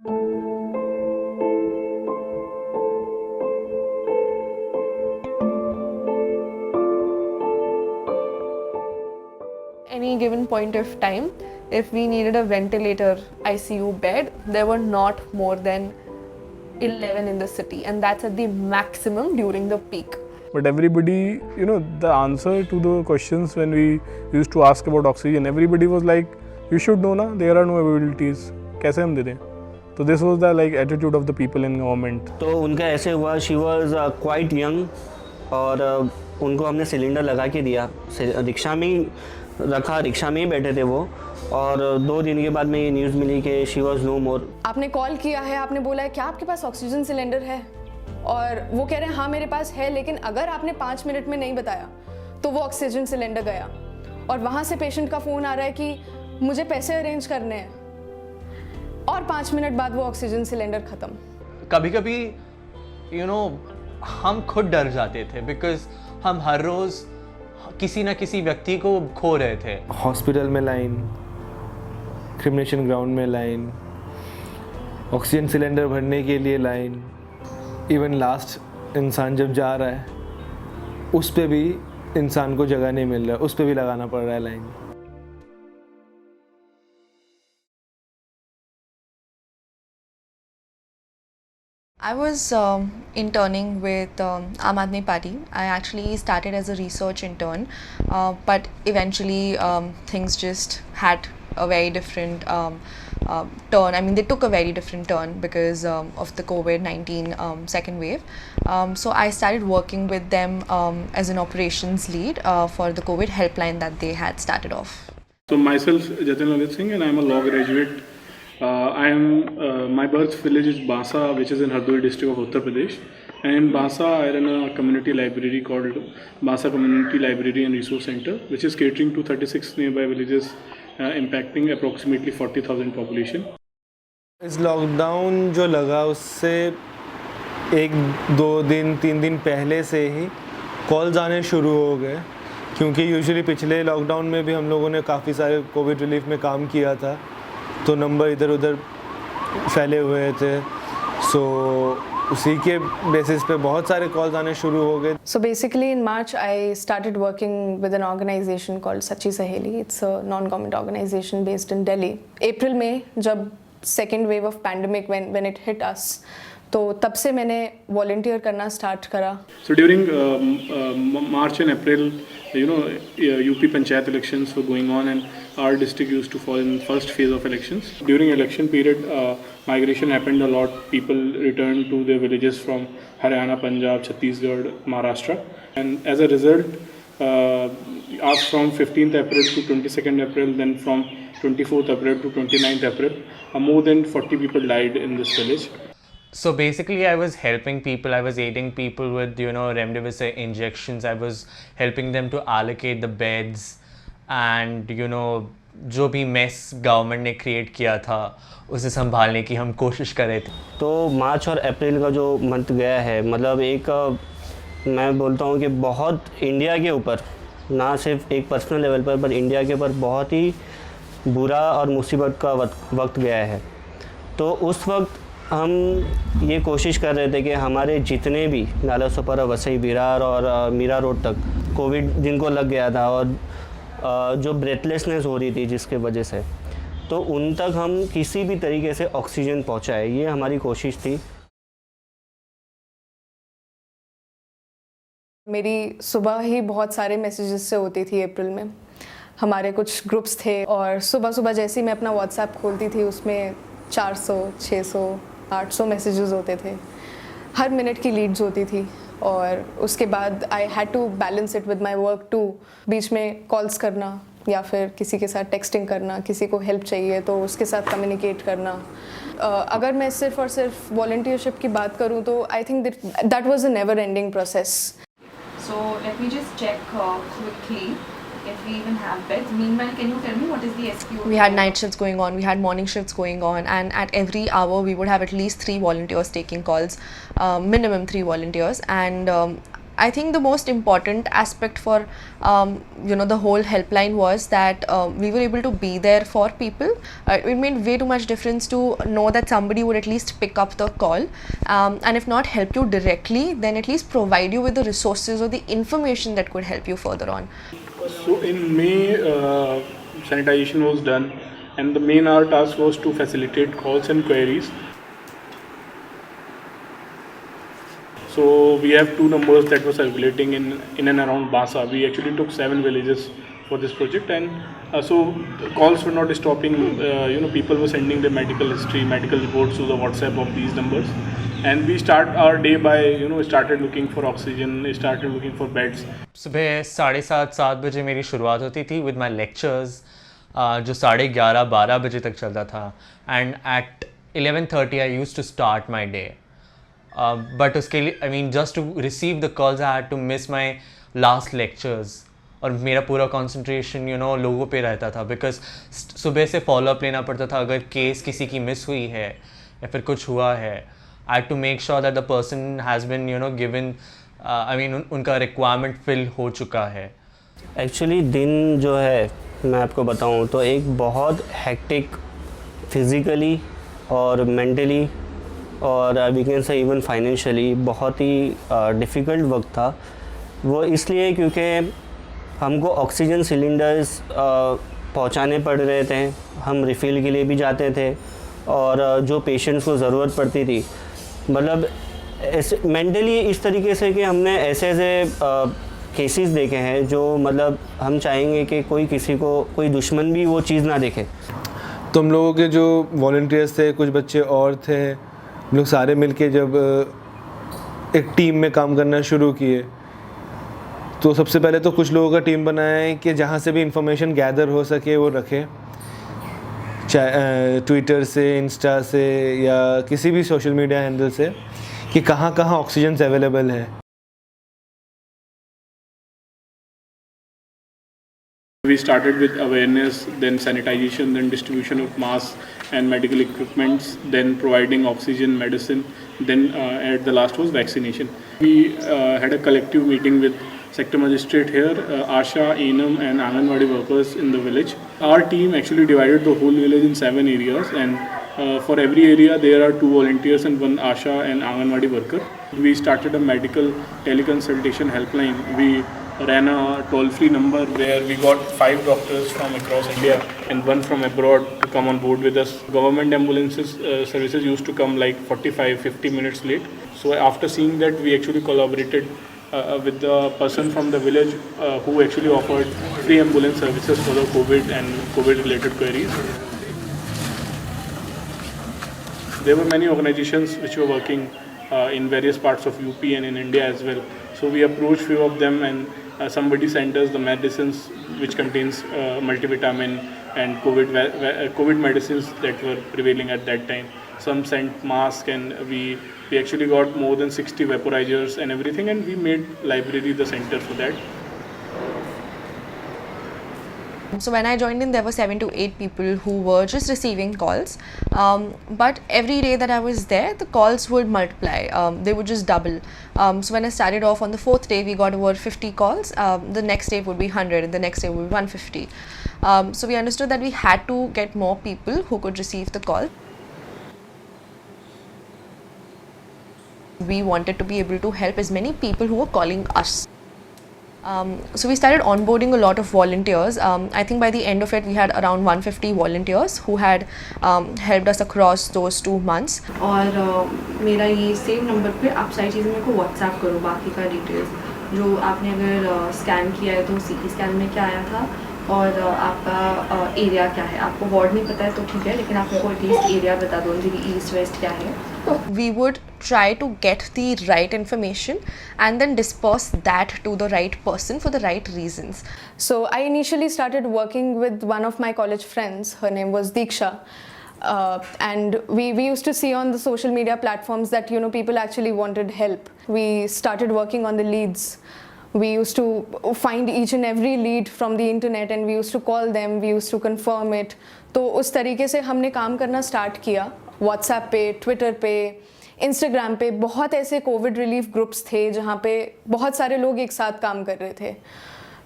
Any given point of time, if we needed a ventilator ICU bed, there were not more than 11 in the city, and that's at the maximum during the peak. But everybody, the answer to the questions when we used to ask about oxygen, everybody was like, you should know na, there are no availabilities. कैसे हम दे दें? So this was the attitude of the people in government. तो उनका ऐसे हुआ, she was quite young और उनको हमने सिलेंडर लगा के दिया, रिक्शा में ही रखा, रिक्शा में ही बैठे थे वो, और 2 दिन के बाद में ये न्यूज़ मिली कि शी वॉज नो मोर। आपने कॉल किया है, आपने बोला है क्या आपके पास ऑक्सीजन सिलेंडर है, और वो कह रहे हैं हाँ मेरे पास है, लेकिन अगर आपने 5 मिनट में नहीं बताया तो वो ऑक्सीजन सिलेंडर गया, और वहाँ से पेशेंट का फ़ोन आ रहा है कि मुझे पैसे अरेंज करने हैं, और 5 मिनट बाद वो ऑक्सीजन सिलेंडर ख़त्म। कभी कभी हम खुद डर जाते थे, बिकॉज हम हर रोज़ किसी न किसी व्यक्ति को खो रहे थे। हॉस्पिटल में लाइन, क्रिमिनेशन ग्राउंड में लाइन, ऑक्सीजन सिलेंडर भरने के लिए लाइन, इवन लास्ट इंसान जब जा रहा है उस पे भी इंसान को जगह नहीं मिल रहा है, उस पे भी लगाना पड़ रहा है line. I was interning with Aam Aadmi Party. I actually started as a research intern, but eventually things just had a very different turn. I mean, they took a very different turn because of the COVID-19 second wave. So I started working with them as an operations lead for the COVID helpline that they had started off. So myself, Jatin Lalit Singh, and I am a law graduate. My birth village is Basa, which is in Hardoi district of Uttar Pradesh. And in Basa, I run a community library called Basa Community Library and Resource Center, which is catering to 36 nearby villages, impacting approximately 40,000 population. इस lockdown जो लगा उससे 1-2 दिन 3 दिन पहले से he calls आने शुरू हो गए, क्योंकि यूजुअली पिछले लॉकडाउन में भी हम लोगों ने काफ़ी सारे कोविड रिलीफ में काम किया था, तो नंबर इधर उधर फैले हुए थे, सो उसी के बेसिस पे बहुत सारे कॉल्स आने शुरू हो गए। So basically in March I started working with an organization called Sachi Saheli. It's a non-government organization based in Delhi. April में जब second wave of pandemic when it hit us, तो तब से मैंने volunteer करना start करा। So during March and April, UP Panchayat elections were going on, and our district used to fall in first phase of elections. During election period, migration happened a lot. People returned to their villages from Haryana, Punjab, Chhattisgarh, Maharashtra, and as a result, from 15th April to 22nd April, then from 24th April to 29th April, more than 40 people died in this village. So basically I was helping people, I was aiding people with remdesivir injections, I was helping them to allocate the beds, and जो भी mess government ने create किया था उसे संभालने की हम कोशिश कर रहे थे। तो मार्च और अप्रैल का जो मंथ गया है, मतलब एक मैं बोलता हूँ कि बहुत इंडिया के ऊपर, ना सिर्फ एक पर्सनल लेवल पर इंडिया के ऊपर बहुत ही बुरा और मुसीबत का वक्त गया है। तो उस वक्त हम ये कोशिश कर रहे थे कि हमारे जितने भी नालासोपारा, वसई, विरार और मीरा रोड तक कोविड जिनको लग गया था और जो ब्रेथलेसनेस हो रही थी जिसके वजह से, तो उन तक हम किसी भी तरीके से ऑक्सीजन पहुंचाए, ये हमारी कोशिश थी। मेरी सुबह ही बहुत सारे मैसेजेस से होती थी। अप्रैल में हमारे कुछ ग्रुप्स थे, और सुबह सुबह जैसे ही मैं अपना व्हाट्सएप खोलती थी उसमें 400, 600, 800 मैसेजेस होते थे, हर मिनट की लीड्स होती थी। और उसके बाद I had to balance it with my work too, बीच में कॉल्स करना या फिर किसी के साथ टेक्सटिंग करना, किसी को हेल्प चाहिए तो उसके साथ कम्युनिकेट करना। अगर मैं सिर्फ और सिर्फ वॉलंटियरशिप की बात करूँ तो I think that was a never ending process. So let me just check quickly if we even have beds. Meanwhile, can you tell me what is the SQO? We had night shifts going on, we had morning shifts going on, and at every hour we would have at least 3 volunteers taking calls, minimum 3 volunteers, and I think the most important aspect for the whole helpline was that we were able to be there for people. It made way too much difference to know that somebody would at least pick up the call, and if not help you directly, then at least provide you with the resources or the information that could help you further on. So in May, sanitization was done, and the main our task was to facilitate calls and queries. So we have two numbers that were circulating in and around Basa. We actually took 7 villages for this project, and so calls were not stopping. People were sending their medical history, medical reports to the WhatsApp of these numbers, and we start our day by started looking for oxygen, started looking for beds. सुबह 7:30 बजे मेरी शुरुआत होती थी with my lectures, जो 11:30-12 बजे तक चलता था, and at 11:30 I used to start my day. But उसके लिए I mean just to receive the calls I had to miss my last lectures, और मेरा पूरा कॉन्सेंट्रेशन लोगों पे रहता था, बिकॉज सुबह से फॉलोअप लेना पड़ता था. अगर केस किसी की मिस हुई है या फिर कुछ हुआ है, I had to make sure that the person has been given, I mean उनका रिक्वायरमेंट फिल हो चुका है. एक्चुअली दिन जो है मैं आपको बताऊं तो एक बहुत हेक्टिक फिज़िकली और मेंटली और we can say even financially बहुत ही डिफ़िकल्ट वक्त था. वो इसलिए क्योंकि हमको ऑक्सीजन सिलेंडर्स पहुंचाने पड़ रहे थे, हम रिफ़िल के लिए भी जाते थे, और जो पेशेंट्स को ज़रूरत पड़ती थी, मतलब ऐसे मेंटली इस तरीके से कि हमने ऐसे केसेस देखे हैं जो मतलब हम चाहेंगे कि कोई दुश्मन भी वो चीज़ ना देखे. तुम लोगों के जो वॉलंटियर्स थे, कुछ बच्चे और थे, हम लोग सारे मिलके जब एक टीम में काम करना शुरू किए, तो सबसे पहले तो कुछ लोगों का टीम बनाया है कि जहाँ से भी इंफॉर्मेशन गैदर हो सके वो रखें, चाहे ट्विटर से, इंस्टा से या किसी भी सोशल मीडिया हैंडल से, कि कहाँ कहाँ ऑक्सीजन अवेलेबल है. We started with awareness, then sanitization, then distribution of masks and medical equipments, then providing oxygen, medicine, then at the last was vaccination. We had a collective meeting with sector magistrate here, ASHA, ANM and Anganwadi workers in the village. Our team actually divided the whole village in 7 areas, and for every area there are 2 volunteers and 1 ASHA and Anganwadi worker. We started a medical teleconsultation helpline. We ran a toll-free number where we got 5 doctors from across India and 1 from abroad to come on board with us. Government ambulances services used to come like 45-50 minutes late. So after seeing that, we actually collaborated with the person from the village who actually offered free ambulance services for the COVID and COVID-related queries. There were many organizations which were working in various parts of UP and in India as well. So we approached few of them, and somebody sent us the medicines which contains multivitamin and COVID medicines that were prevailing at that time. Some sent masks, and we actually got more than 60 vaporizers and everything, and we made library the center for that. So when I joined in, there were 7 to 8 people who were just receiving calls. But every day that I was there, the calls would multiply. They would just double. So when I started off on the 4th day, we got over 50 calls. The next day would be 100, and the next day would be 150. So we understood that we had to get more people who could receive the call. We wanted to be able to help as many people who were calling us. So we started onboarding a lot of volunteers. I think by the end of it, we had around 150 volunteers who had helped us across those 2 months. और मेरा ये same number पे आप सारी चीज़ें मेरे को WhatsApp करो, बाकी का डिटेल्स जो आपने अगर स्कैन किया है तो CT स्कैन में क्या आया था, और आपका एरिया क्या है. आपको वार्ड नहीं पता है तो ठीक है, लेकिन आप मेरे को एटलीस्ट एरिया बता दो कि ईस्ट वेस्ट क्या है. We would try to get the right information and then disperse that to the right person for the right reasons. So I initially started working with one of my college friends. Her name was Diksha. And we used to see on the social media platforms that people actually wanted help. We started working on the leads. We used to find each and every lead from the internet, and we used to call them, we used to confirm it. तो उस तरीके से हमने काम करना start किया, WhatsApp पे, Twitter पे, इंस्टाग्राम पे बहुत ऐसे कोविड रिलीफ ग्रुप्स थे जहाँ पे बहुत सारे लोग एक साथ काम कर रहे थे।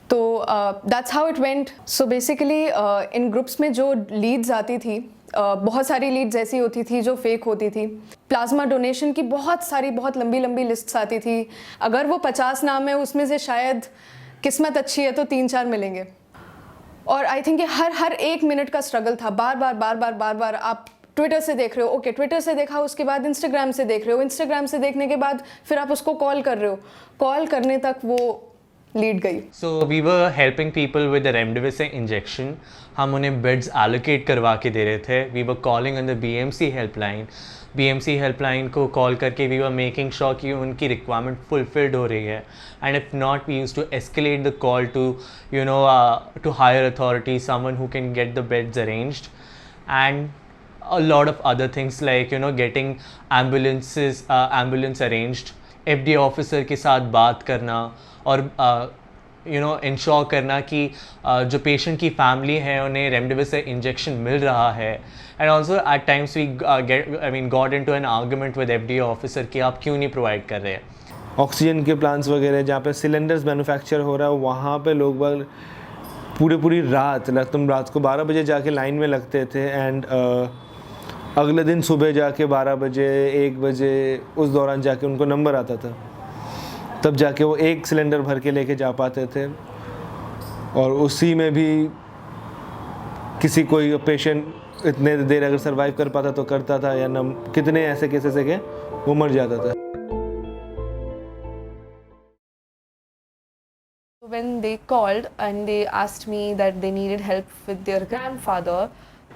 तो that's how it went. So basically in groups में जो लीड्स आती थी, बहुत सारी लीड्स ऐसी होती थी जो फेक होती थी। प्लाज्मा डोनेशन की बहुत लंबी लंबी लिस्ट्स आती थी। अगर वो 50 नाम है उसमें से शायद किस्मत अच्छी है तो 3-4 मिलेंगे। और आई थिंक हर 1 मिनट का स्ट्रगल था। बार बार आप ट्विटर से देख रहे हो, ओके ट्विटर से देखा, उसके बाद इंस्टाग्राम से देख रहे हो, इंस्टाग्राम से देखने के बाद फिर आप उसको कॉल कर रहे हो, कॉल करने तक वो लीड गई। So we were helping people with the remdesivir injection. हम उन्हें बेड्स एलोकेट करवा के दे रहे थे. We were calling on the BMC helpline. BMC helpline को कॉल करके we were making sure कि उनकी रिक्वायरमेंट फुलफिल्ड हो रही है. And if not, we used to escalate the call to to higher authorities, someone who can get the beds arranged, and a lot of other things like getting ambulance arranged. FDA officer के साथ बात करना और ensure करना कि जो patient की family है उन्हें रेमडेसिविर इंजेक्शन मिल रहा है. And also at times we got into an argument with FDA officer कि आप क्यों नहीं प्रोवाइड कर रहे हैं. ऑक्सीजन के प्लांट्स वगैरह जहाँ पे सिलेंडर्स मैन्युफैक्चर हो रहा है वहाँ पे लोग बाग पूरी रात तुम रात को 12 बजे जाके लाइन में लगते थे एंड अगले दिन सुबह जाके 12 बजे 1 बजे उस दौरान जाके उनको नंबर आता था, तब जाके वो 1 सिलेंडर भर के लेके जा पाते थे. और उसी में भी किसी कोई पेशेंट इतने देर अगर सरवाइव कर पाता तो करता था, या न कितने ऐसे केसेस है कि वो मर जाता था. When they called and they asked me that they needed help with their grandfather,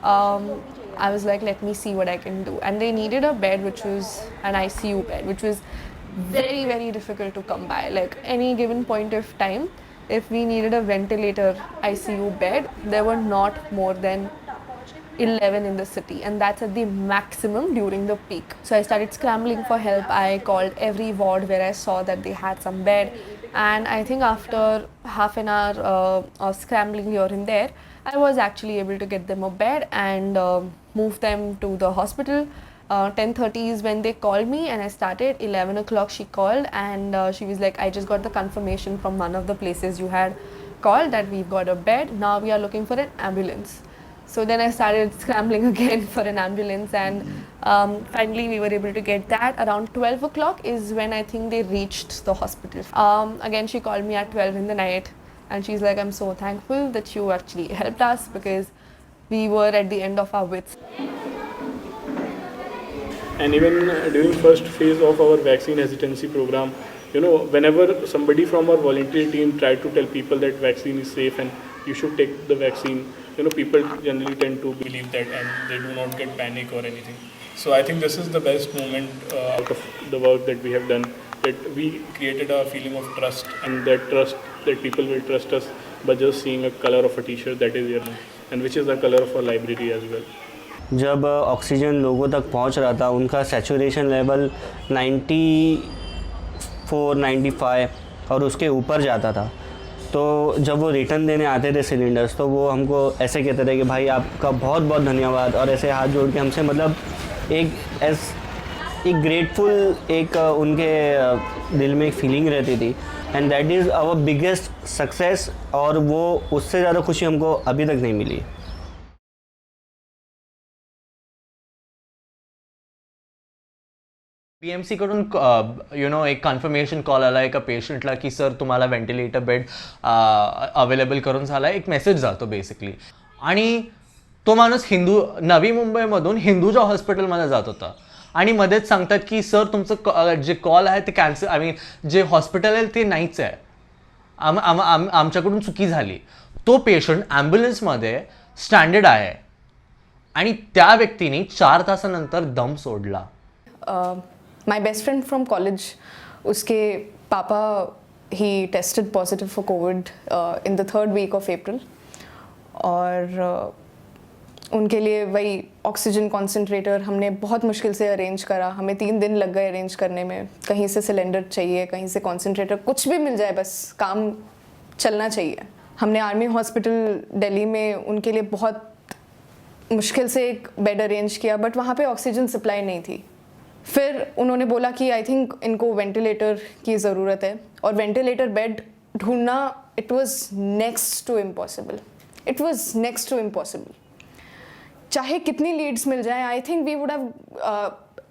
I was like, let me see what I can do. And they needed a bed which was an ICU bed, which was very difficult to come by. Like any given point of time, if we needed a ventilator ICU bed, there were not more than 11 in the city, and that's at the maximum during the peak. So I started scrambling for help. I called every ward where I saw that they had some bed, and I think after half an hour of scrambling here and there, I was actually able to get them a bed and move them to the hospital. 10:30 is when they called me and I started. 11 o'clock she called and she was like, I just got the confirmation from one of the places you had called that we've got a bed. Now we are looking for an ambulance. So then I started scrambling again for an ambulance, and finally we were able to get that. Around 12 o'clock is when I think they reached the hospital. Again she called me at 12 in the night and she's like, I'm so thankful that you actually helped us because we were at the end of our wits. And even during first phase of our vaccine hesitancy program, whenever somebody from our volunteer team tried to tell people that vaccine is safe and you should take the vaccine, people generally tend to believe that and they do not get panic or anything. So I think this is the best moment out of the work that we have done, that we created a feeling of trust, and that people will trust us by just seeing a color of a t-shirt that is here, and which is the color of our library as well. जब oxygen लोगों तक पहुंच रहा था, उनका saturation level 94, 95 और उसके ऊपर जाता था, तो जब वो रिटर्न देने आते थे सिलेंडर्स, तो वो हमको ऐसे कहते थे कि भाई आपका बहुत बहुत धन्यवाद, और ऐसे हाथ जोड़ के हमसे मतलब एक ग्रेटफुल उनके दिल में एक फीलिंग रहती थी. And that is our biggest success, और वो उससे ज़्यादा खुशी हमको अभी तक नहीं मिली. BMC कडून एक कन्फर्मेशन कॉल आला एका पेशंटला की सर तुम्हाला व्हेंटिलेटर बेड अवेलेबल करून झाला, एक मेसेज जातो बेसिकली. आणि तो माणूस नवी मुंबईमधून हिंदूच्या हॉस्पिटलमध्ये जात होता आणि मध्येच सांगतात की सर तुमचं जे कॉल आहे ते कॅन्सल, जे हॉस्पिटल आहे ते नाहीच आहे, आमच्याकडून चुकी झाली. तो पेशंट ॲम्ब्युलन्समध्ये स्टँडर्ड आहे आणि त्या व्यक्तीने 4 तासानंतर दम सोडला. My best friend from college, उसके पापा he tested positive for COVID in the 3rd week of April, और उनके लिए वही ऑक्सीजन कॉन्सेंट्रेटर हमने बहुत मुश्किल से अरेंज करा. हमें 3 दिन लग गए अरेंज करने में. कहीं से सिलेंडर चाहिए, कहीं से कॉन्सेंट्रेटर, कुछ भी मिल जाए, बस काम चलना चाहिए. हमने आर्मी हॉस्पिटल दिल्ली में उनके लिए बहुत मुश्किल से एक बेड अरेंज किया, बट वहाँ पे ऑक्सीजन सप्लाई नहीं थी. फिर उन्होंने बोला कि आई थिंक इनको वेंटिलेटर की ज़रूरत है, और वेंटिलेटर बेड ढूंढना it was next to impossible, it was next to impossible. चाहे कितनी लीड्स मिल जाए, I think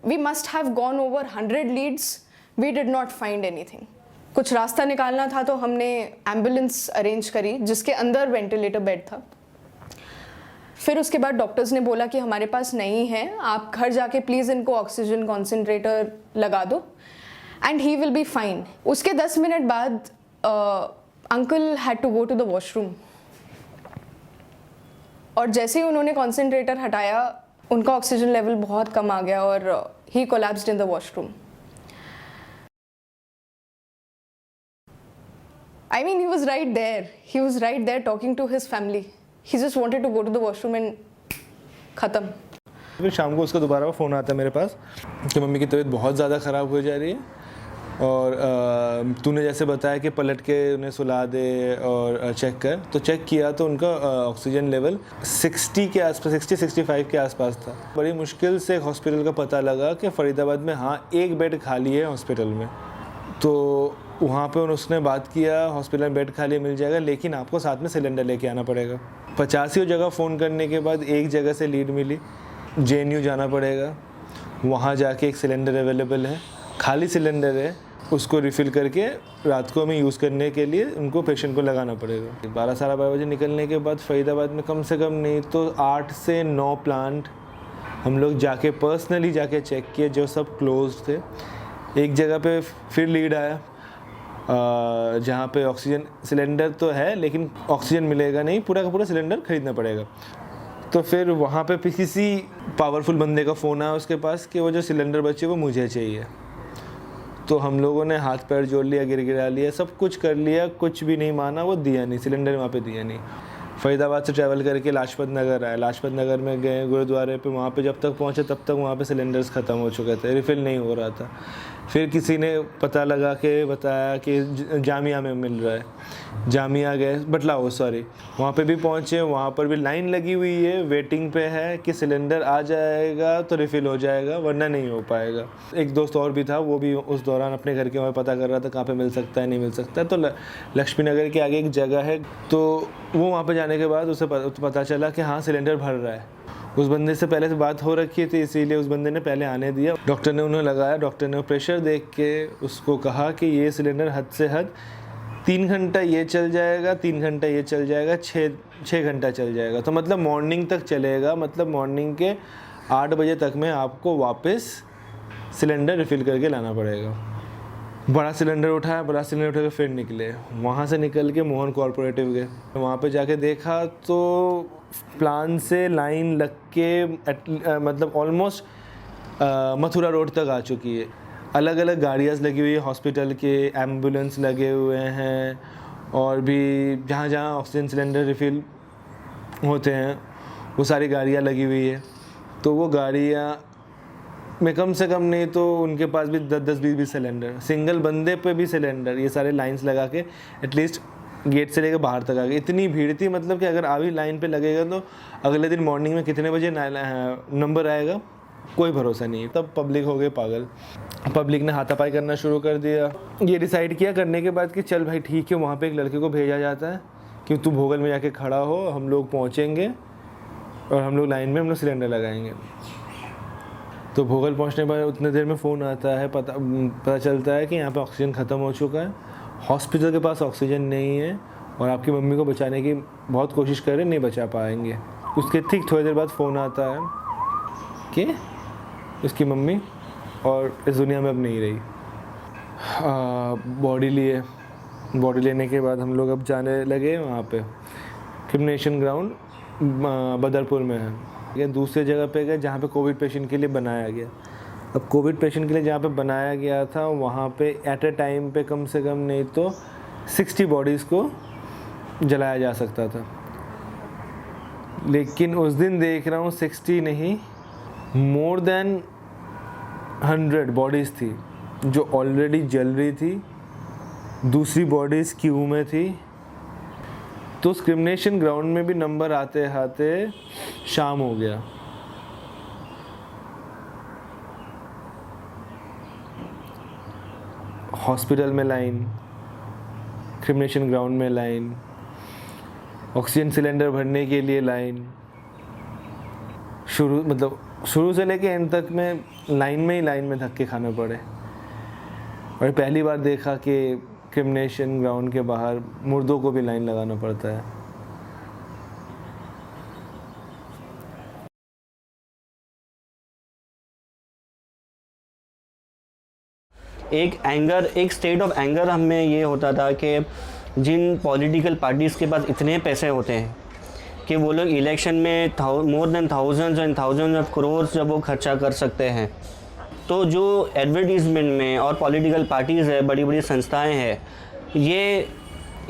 we must have gone over 100 leads, we did not find anything. कुछ रास्ता निकालना था तो हमने एम्बुलेंस अरेंज करी जिसके अंदर वेंटिलेटर बेड था। फिर उसके बाद डॉक्टर्स ने बोला कि हमारे पास नहीं है, आप घर जाके प्लीज़ इनको ऑक्सीजन कॉन्सेंट्रेटर लगा दो and he will be fine. उसके 10 मिनट बाद uncle had to go to the washroom, और जैसे ही उन्होंने कॉन्सेंट्रेटर हटाया उनका ऑक्सीजन लेवल बहुत कम आ गया और he collapsed in the washroom. I mean, he was right there. He was right there talking to his family. He just wanted to go to the washroom and ख़त्म। फिर शाम को उसका दोबारा फ़ोन आता है मेरे पास कि मम्मी की तबीयत बहुत ज़्यादा ख़राब हो जा रही है, और तूने जैसे बताया कि पलट के उन्हें सुला दे और चेक कर। तो चेक किया तो उनका ऑक्सीजन लेवल 60 के आसपास, 60-65 के आसपास था। बड़ी मुश्किल से हॉस्पिटल का पता लगा कि फरीदाबाद में हाँ एक बेड खाली है हॉस्पिटल में। तो वहाँ पे उसने बात किया, हॉस्पिटल में बेड खाली मिल जाएगा लेकिन आपको साथ में सिलेंडर लेके आना पड़ेगा। 50 जगह फ़ोन करने के बाद एक जगह से लीड मिली, JNU जाना पड़ेगा, वहाँ जाके एक सिलेंडर अवेलेबल है, खाली सिलेंडर है, उसको रिफ़िल करके रात को हमें यूज़ करने के लिए उनको पेशेंट को लगाना पड़ेगा। 12-12:30 बजे निकलने के बाद फरीदाबाद में कम से कम नहीं तो 8 से 9 प्लांट हम लोग जाके पर्सनली जाके चेक किए जो सब क्लोज थे। एक जगह पे फिर लीड आया जहाँ पे ऑक्सीजन सिलेंडर तो है लेकिन ऑक्सीजन मिलेगा नहीं, पूरा का पूरा सिलेंडर ख़रीदना पड़ेगा। तो फिर वहाँ पे किसी पावरफुल बंदे का फ़ोन आया उसके पास कि वो जो सिलेंडर बचे वो मुझे चाहिए। तो हम लोगों ने हाथ पैर जोड़ लिया, गिरा लिया, सब कुछ कर लिया, कुछ भी नहीं माना, वो दिया नहीं, सिलेंडर वहाँ पे दिया नहीं। फरीदाबाद से ट्रैवल करके लाजपत नगर आए, लाजपत नगर में गए गुरुद्वारे पे, वहाँ पे जब तक पहुँचे तब तक वहाँ पे सिलेंडर्स ख़त्म हो चुके थे, रिफ़िल नहीं हो रहा था। फिर किसी ने पता लगा के बताया कि जामिया में मिल रहा है, जामिया गए, बटलाओ सॉरी, वहाँ पे भी पहुँचे, वहाँ पर भी लाइन लगी हुई है, वेटिंग पे है कि सिलेंडर आ जाएगा तो रिफ़िल हो जाएगा वरना नहीं हो पाएगा। एक दोस्त और भी था, वो भी उस दौरान अपने घर के वहाँ पता कर रहा था कहाँ पे मिल सकता है नहीं मिल सकता है। तो लक्ष्मी नगर के आगे एक जगह है, तो वो वहाँ पर जाने के बाद उसे पता चला कि हाँ सिलेंडर भर रहा है। उस बंदे से पहले से बात हो रखी थी इसीलिए उस बंदे ने पहले आने दिया। डॉक्टर ने उन्हें लगाया, डॉक्टर ने प्रेशर देख के उसको कहा कि ये सिलेंडर हद से हद 3 घंटा ये चल जाएगा, 3 घंटा ये चल जाएगा, 6 घंटा चल जाएगा। तो मतलब मॉर्निंग तक चलेगा, मतलब मॉर्निंग के 8 बजे तक में आपको वापस सिलेंडर रिफ़िल करके लाना पड़ेगा। बड़ा सिलेंडर उठाया, बड़ा सिलेंडर उठा के फिर निकले, वहाँ से निकल के मोहन कॉर्पोरेटिव गए। वहाँ पे जाके देखा तो प्लान से लाइन लग के मतलब ऑलमोस्ट मथुरा रोड तक आ चुकी है। अलग अलग गाड़ियाँ लगी हुई है हॉस्पिटल के, एम्बुलेंस लगे हुए हैं, और भी जहाँ जहाँ ऑक्सीजन सिलेंडर रिफ़िल होते हैं वो सारी गाड़ियाँ लगी हुई है। तो वो गाड़ियाँ में कम से कम नहीं तो उनके पास भी 10-20 सिलेंडर, सिंगल बंदे पे भी सिलेंडर, ये सारे लाइंस लगा के एटलीस्ट गेट से लेकर बाहर तक आ गए। इतनी भीड़ थी मतलब कि अगर अभी लाइन पे लगेगा तो अगले दिन मॉर्निंग में कितने बजे नंबर आएगा कोई भरोसा नहीं। तब पब्लिक हो गए पागल, पब्लिक ने हाथापाई करना शुरू कर दिया। ये डिसाइड किया करने के बाद कि चल भाई ठीक है, वहाँ पे एक लड़के को भेजा जाता है कि तू भोगल में जाके खड़ा हो, हम लोग पहुँचेंगे और हम लोग लाइन में हम लोग सिलेंडर लगाएंगे। तो भोगल पहुँचने पर उतने देर में फ़ोन आता है, पता चलता है कि यहाँ पे ऑक्सीजन ख़त्म हो चुका है, हॉस्पिटल के पास ऑक्सीजन नहीं है और आपकी मम्मी को बचाने की बहुत कोशिश कर रहे, नहीं बचा पाएंगे। उसके ठीक थोड़ी देर बाद फ़ोन आता है कि उसकी मम्मी और इस दुनिया में अब नहीं रही। बॉडी लेने के बाद हम लोग अब जाने लगे वहाँ पे क्रिमिनेशन ग्राउंड बदरपुर में है, या दूसरे जगह पे गए जहाँ पे कोविड पेशेंट के लिए बनाया गया। अब कोविड पेशेंट के लिए जहाँ पे बनाया गया था वहाँ पे एट अ टाइम पे कम से कम नहीं तो 60 बॉडीज़ को जलाया जा सकता था, लेकिन उस दिन देख रहा हूँ 60 नहीं, मोर देन 100 बॉडीज़ थी जो ऑलरेडी जल रही थी, दूसरी बॉडीज़ क्यू में थी। तो उस क्रिमिनेशन ग्राउंड में भी नंबर आते आते शाम हो गया। हॉस्पिटल में लाइन, क्रिमिनेशन ग्राउंड में लाइन, ऑक्सीजन सिलेंडर भरने के लिए लाइन, शुरू से लेके एंड तक में लाइन में धक्के खाने पड़े। और पहली बार देखा कि क्रिमिनेशन ग्राउंड के बाहर मुर्दों को भी लाइन लगाना पड़ता है। एक स्टेट ऑफ एंगर हमें ये होता था कि जिन पॉलिटिकल पार्टीज़ के पास इतने पैसे होते हैं कि वो लोग इलेक्शन में more than thousands and thousands of crores जब वो खर्चा कर सकते हैं, तो जो एडवर्टीज़मेंट में और पॉलिटिकल पार्टीज़ है, बड़ी बड़ी संस्थाएं हैं, ये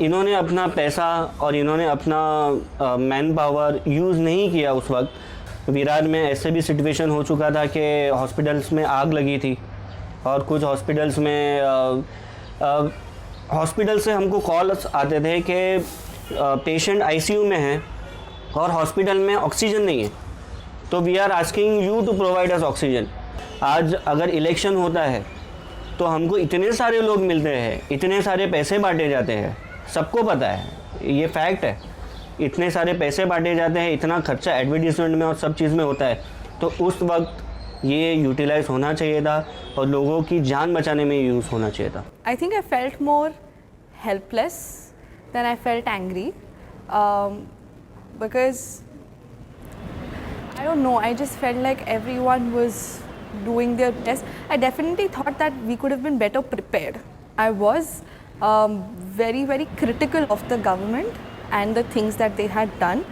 इन्होंने अपना पैसा और इन्होंने अपना मैन पावर यूज़ नहीं किया। उस वक्त विरार में ऐसे भी सिचुएशन हो चुका था कि हॉस्पिटल्स में आग लगी थी और कुछ हॉस्पिटल्स में हॉस्पिटल से हमको कॉल्स आते थे कि पेशेंट आईसीयू में है और हॉस्पिटल में ऑक्सीजन नहीं है, तो we are asking you to provide us oxygen. आज अगर इलेक्शन होता है तो हमको इतने सारे लोग मिलते हैं, इतने सारे पैसे बांटे जाते हैं, सबको पता है, ये फैक्ट है, इतने सारे पैसे बांटे जाते हैं, इतना खर्चा एडवर्टीजमेंट में और सब चीज़ में होता है, तो उस वक्त ये यूटिलाइज होना चाहिए था और लोगों की जान बचाने में यूज़ होना चाहिए था। I think I felt more helpless than I felt angry, because I don't know, I just felt like everyone was doing their best. I definitely thought that we could have been better prepared. I was very, very critical of the government and the things that they had done,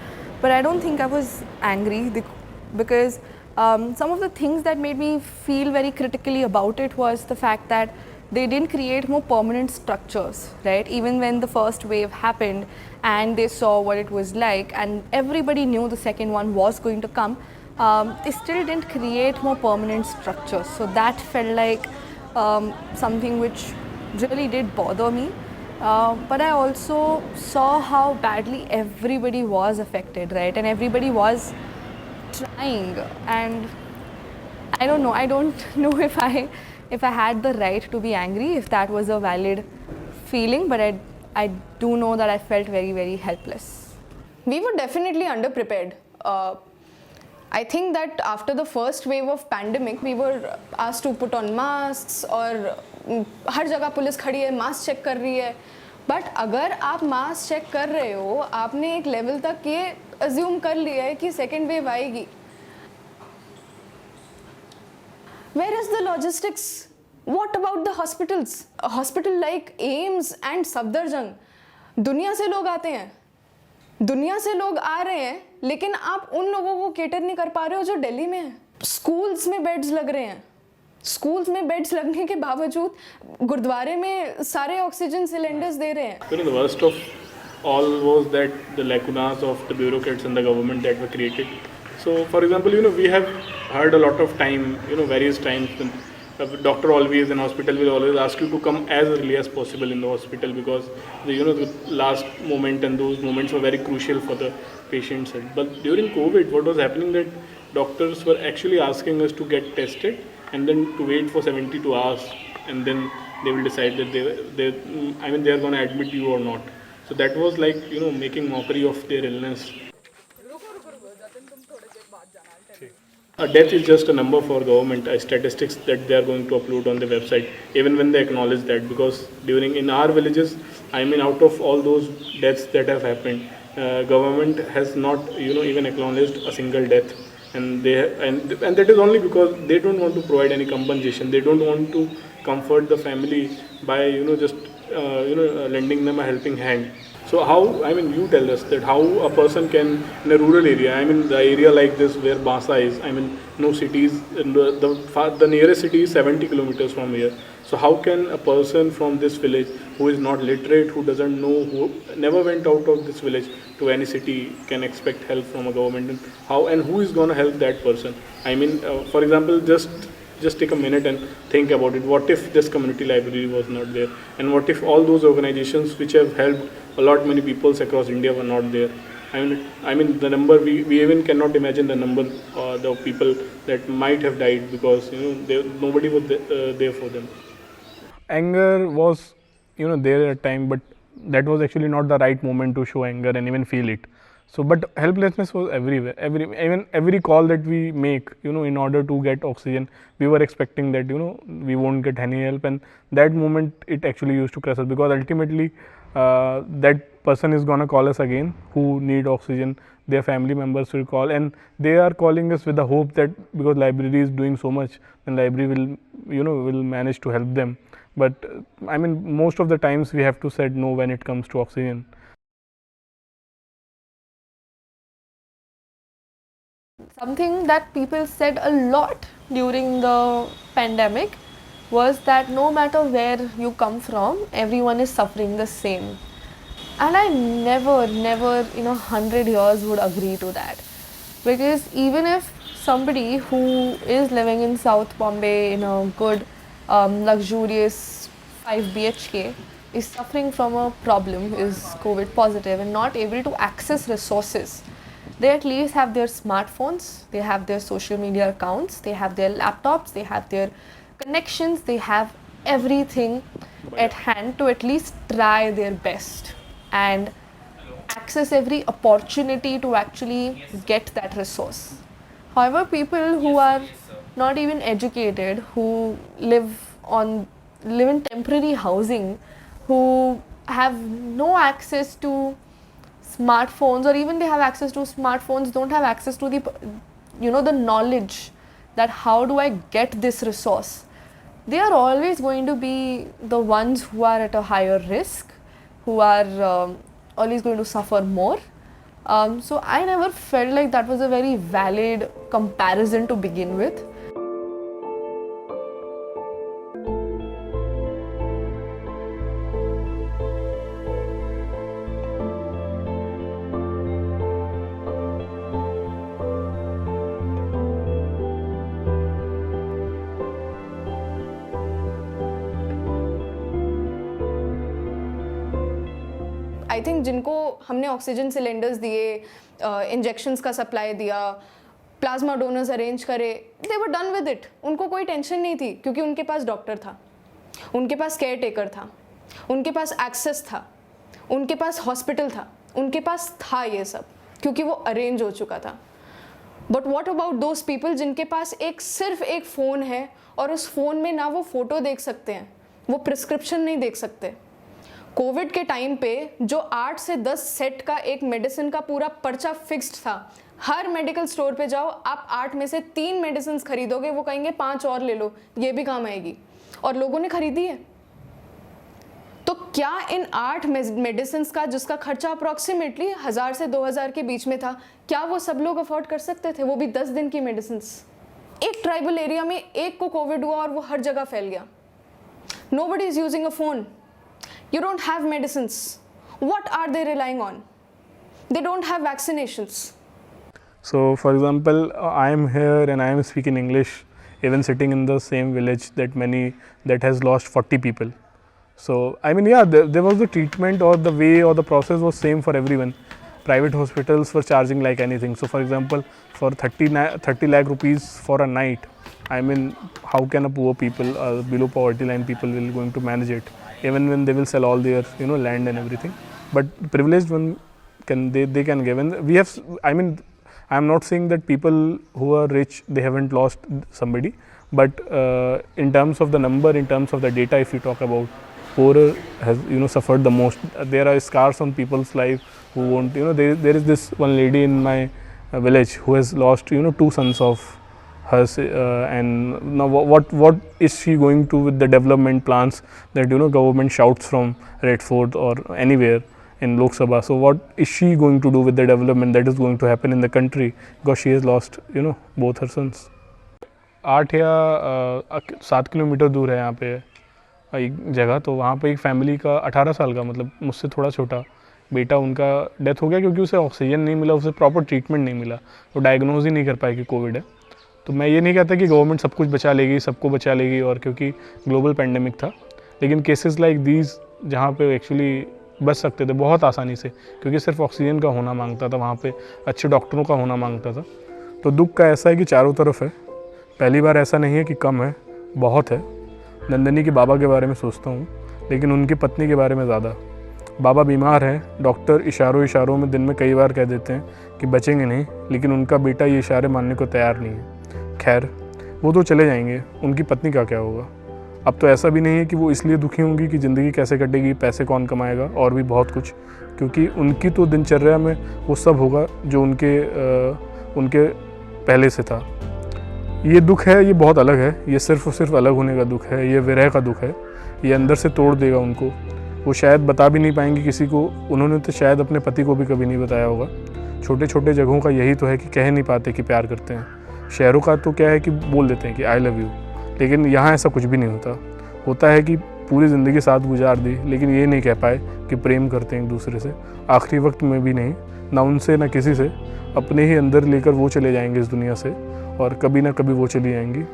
but I don't think I was angry because some of the things that made me feel very critically about it was the fact that they didn't create more permanent structures, right? Even when the first wave happened and they saw what it was like and everybody knew the second one was going to come, they still didn't create more permanent structures. So that felt like something which really did bother me. But I also saw how badly everybody was affected, right? And everybody was trying, and I don't know, I don't know if I had the right to be angry, if that was a valid feeling, but I do know that I felt very, very helpless. We were definitely underprepared. I think that after the first wave of pandemic, we were asked to put on masks, और हर जगह police खड़ी है, mask check कर रही है. But अगर आप mask check कर रहे हो, आपने एक लेवल तक ये अज्यूम कर लिया है कि सेकेंड वेव आएगी. Where is the logistics? What about the hospitals? A hospital like AIIMS and Safdarjung, दुनिया से लोग आते हैं, दुनिया से लोग आ रहे हैं, लेकिन आप उन लोगों को केटर नहीं कर पा रहे हो जो दिल्ली में हैं. स्कूल्स में बेड्स लग रहे हैं, स्कूल्स में बेड्स लगने के बावजूद गुरुद्वारे में सारे ऑक्सीजन सिलेंडर्स दे रहे हैं. The worst of all was that the lacunas of the bureaucrats and the government that were created. So, for example, we have heard a lot of time, various times, the doctor always in hospital will always ask you to come as early as possible in the hospital because the last moment and those moments were very crucial for the patients. But during COVID, what was happening that doctors were actually asking us to get tested and then to wait for 72 hours, and then they will decide that they are going to admit you or not. So that was like making mockery of their illness. A death is just a number for government, statistics that they are going to upload on the website, even when they acknowledge that, because in our villages, out of all those deaths that have happened, government has not even acknowledged a single death, and that is only because they don't want to provide any compensation. They don't want to comfort the family by just lending them a helping hand. So how, you tell us that how a person can, in a rural area, the area like this where Basa is, no cities, the nearest city is 70 kilometers from here. So how can a person from this village who is not literate, who doesn't know, who never went out of this village to any city can expect help from a government? And who is going to help that person? For example, just take a minute and think about it. What if this community library was not there? And what if all those organizations which have helped a lot many peoples across India were not there? The number, we even cannot imagine the number the people that might have died because nobody was there for them. anger was, there at time, but that was actually not the right moment to show anger and even feel it. So, but helplessness was everywhere. Even every call that we make, in order to get oxygen, we were expecting that, we won't get any help, and that moment it actually used to crush us, because ultimately that person is gonna call us again who need oxygen. Their family members will call, and they are calling us with the hope that because library is doing so much, then library will manage to help them. But I mean, most of the times we have to say no when it comes to oxygen. Something that people said a lot during the pandemic was that no matter where you come from, everyone is suffering the same. And I never in 100 years would agree to that. Because even if somebody who is living in South Bombay in a good, luxurious 5 BHK is suffering from a problem, is COVID positive and not able to access resources, they at least have their smartphones, they have their social media accounts, they have their laptops, they have their connections, they have everything at hand to at least try their best and access every opportunity to actually get that resource. However, people who are not even educated, who live in temporary housing, who have no access to smartphones, or even they have access to smartphones, don't have access to the the knowledge that how do I get this resource, they are always going to be the ones who are at a higher risk, who are always going to suffer more. So I never felt like that was a very valid comparison to begin with. I think जिनको हमने oxygen cylinders दिए, injections का supply दिया, plasma donors arrange करे, दे were done with it. उनको कोई tension नहीं थी क्योंकि उनके पास डॉक्टर था, उनके पास केयर टेकर था, उनके पास एक्सेस था, उनके पास हॉस्पिटल था, उनके पास था ये सब क्योंकि वो अरेंज हो चुका था. But what about those people जिनके पास सिर्फ एक फ़ोन है और उस फ़ोन में ना वो फ़ोटो देख सकते हैं, वो प्रिस्क्रिप्शन नहीं देख सकते. कोविड के टाइम पे जो 8 से 10 सेट का एक मेडिसिन का पूरा पर्चा फिक्स्ड था, हर मेडिकल स्टोर पे जाओ, आप 8 में से 3 मेडिसिन खरीदोगे, वो कहेंगे 5 और ले लो, ये भी काम आएगी, और लोगों ने खरीदी है. तो क्या इन 8 मेडिसिन का जिसका खर्चा अप्रॉक्सीमेटली 1000 से 2000 के बीच में था, क्या वो सब लोग अफोर्ड कर सकते थे? वो भी 10 दिन की मेडिसिन. एक ट्राइबल एरिया में एक को कोविड हुआ और वो हर जगह फैल गया. Nobody is using a phone. You don't have medicines. What are they relying on? They don't have vaccinations. So, for example, I am here and I am speaking English, even sitting in the same village that has lost 40 people. So, I mean, yeah, there was the treatment or the way or the process was same for everyone. Private hospitals were charging like anything. So, for example, for 30 lakh rupees for a night, I mean, how can a poor people, below poverty line people will going to manage it? Even when they will sell all their land and everything, but privileged one they can give. And we have, I mean, I am not saying that people who are rich, they haven't lost somebody, but in terms of the number, in terms of the data, if you talk about, poorer has suffered the most. There are scars on people's life who won't, there is this one lady in my village who has lost 2 sons of hers, and now what is she going to with the development plans that government shouts from Red Fort or anywhere in Lok Sabha? So what is she going to do with the development that is going to happen in the country because she has lost both her sons? 8 या 7 kilometre दूर है यहाँ पे एक जगह, तो वहाँ पे एक फैमिली का 18 साल का, मतलब मुझसे थोड़ा छोटा बेटा, उनका डेथ हो गया क्योंकि उसे ऑक्सीजन नहीं मिला, उसे प्रॉपर ट्रीटमेंट नहीं मिला, तो डायग्नोज ही नहीं कर पाए कि कोविड है. तो मैं ये नहीं कहता कि गवर्नमेंट सब कुछ बचा लेगी, सबको बचा लेगी, और क्योंकि ग्लोबल पेंडेमिक था, लेकिन केसेस लाइक दीज जहाँ पे एक्चुअली बच सकते थे बहुत आसानी से, क्योंकि सिर्फ ऑक्सीजन का होना मांगता था, वहाँ पे अच्छे डॉक्टरों का होना मांगता था. तो दुख का ऐसा है कि चारों तरफ है. पहली बार ऐसा नहीं है कि कम है, बहुत है. नंदनी के बाबा के बारे में सोचता हूँ, लेकिन उनकी पत्नी के बारे में ज़्यादा। बाबा बीमार हैं, डॉक्टर इशारों में दिन में कई बार कह देते हैं कि बचेंगे नहीं, लेकिन उनका बेटा ये इशारे मानने को तैयार नहीं है। खैर, वो तो चले जाएंगे, उनकी पत्नी का क्या होगा? अब तो ऐसा भी नहीं है कि वो इसलिए दुखी होंगी कि ज़िंदगी कैसे कटेगी, पैसे कौन कमाएगा और भी बहुत कुछ, क्योंकि उनकी तो दिनचर्या में वो सब होगा जो उनके पहले से था। ये दुख है, ये बहुत अलग है, ये सिर्फ और सिर्फ अलग होने का दुख है, ये विरह का दुख है, ये अंदर से तोड़ देगा उनको। वो शायद बता भी नहीं पाएंगी किसी को, उन्होंने तो शायद अपने पति को भी कभी नहीं बताया होगा। छोटे छोटे जगहों का यही तो है कि कह नहीं पाते कि प्यार करते हैं। शहरों का तो क्या है कि बोल देते हैं कि आई लव यू, लेकिन यहाँ ऐसा कुछ भी नहीं होता। होता है कि पूरी ज़िंदगी साथ गुजार दी, लेकिन ये नहीं कह पाए कि प्रेम करते हैं एक दूसरे से। आखिरी वक्त में भी नहीं, ना उनसे ना किसी से, अपने ही अंदर लेकर वो चले जाएंगे इस दुनिया से, और कभी ना कभी वो चली जाएंगी।